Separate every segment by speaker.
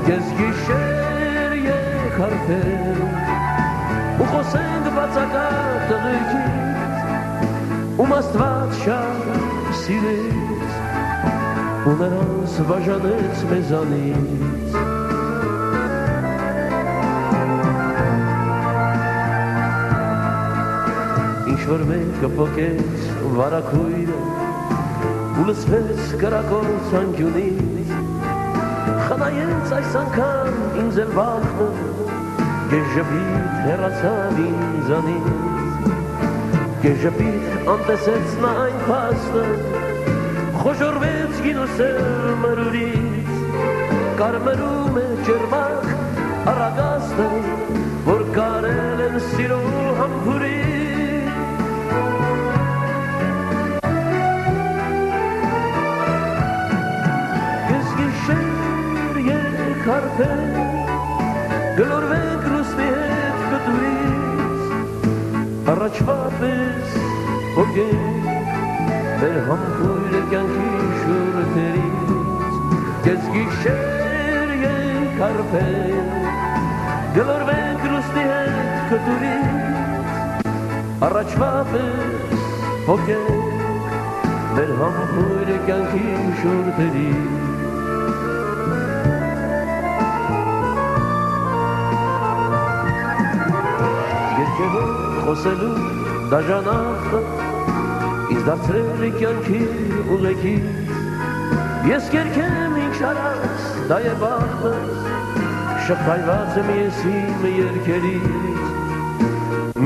Speaker 1: Կես գիշեր եկ հարբեր ու խոսենք բացակայ տղերքից ում Աստված շատ սիրեց ու նրանց բաժանեց մեզանից Ինչ-որ մեկը պոկեց վարակույրը ու լսվեց կրակոց անկյունից Խնայեց այս անգամ ինձ էլ վախը Գեժպիտ հեռացավ ինձանից Գեժպիտ անտեսեց նա այն փաստը Խոժորվեց գինոսեր մրուրից Կարմրում է ջերմակ առագաստը Որ կարել են սիրո համբուրից Հարբեր, գլորվենք ռուսնի հետ կտուրից, առաջվա պես հոգենք, մեր համբույրը կյանքի շուրթերից, կեզ գիշեր ենք հարբեր, գլորվենք ռուսնի հետ կտուրից, առաջվա պես հոգենք, մեր համբույրը կյանքի շուրթերից, Խոսելու դաժանախը ինձ դարձրել է կյանքի ուղեկից Ես կերքեմ ինչ արած դա է բախտս շփայված եմ ես իմ երգերից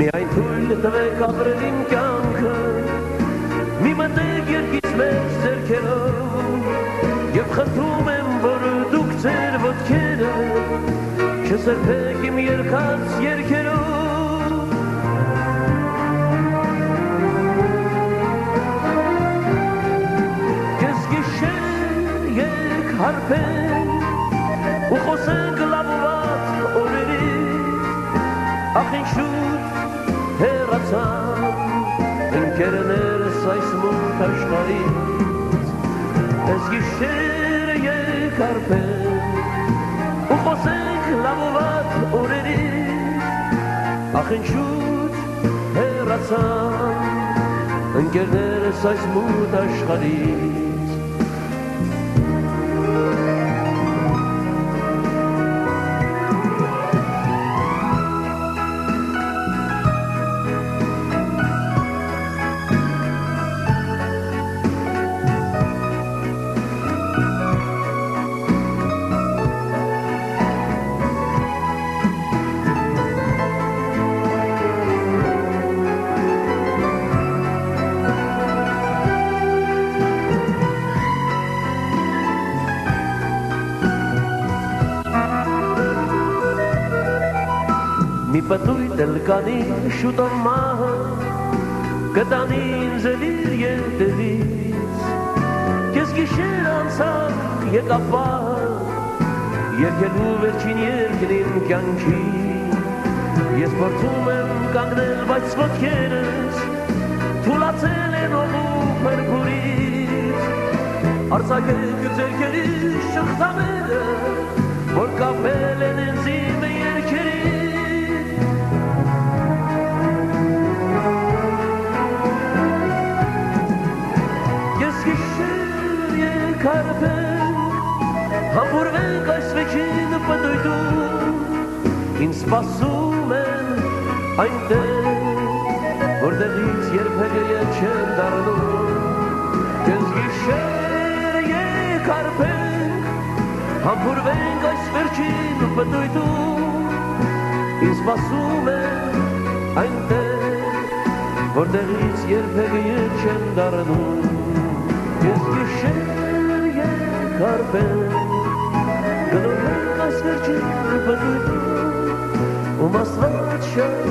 Speaker 1: Միայն թույլ տվեք ապրել իմ կյանքը մի մտեք երկից մեծ ձեռքերով Եվ խնդրում եմ որ դուք ձեր ոտքերը չսրբեք իմ երգած երգերով Հարբենք ու խոսենք լավուված օրերից Ախ ինչ շուտ հեռացան ընկերներս այս մութ աշխարհից Այս գիշեր եկ հարբենք ու խոսենք լավուված օրերից Ախ ինչ շուտ հեռացան ընկերներս այս մութ աշխարհից Mi pătui del cani șutom mahă Cătanin zelir yentelis Kes gişeran sak ye kapah Yerkelu verçin yerkenin kyanki Yes portumem kangdel bać svotkenes Tulatselen olu perkuris Arsake güzelkeri şıktamede Vor kapelen enzime yerkeri Karpենք, համբուրվենք այս վեքին պտույտում, ինձ սպասում են այնտեղ, որտեղից երբեք ետ չեն դառնում, կեզ գիշեր եկ հարբենք, համբուրվենք այս վերջին պտույտում, ինձ սպասում են այնտեղ, որտեղից երբեք ետ չեն դառնում, կեզ գիշեր Karpենք, գնորվենք այս վերջին պտույտում, ում Աստված շատ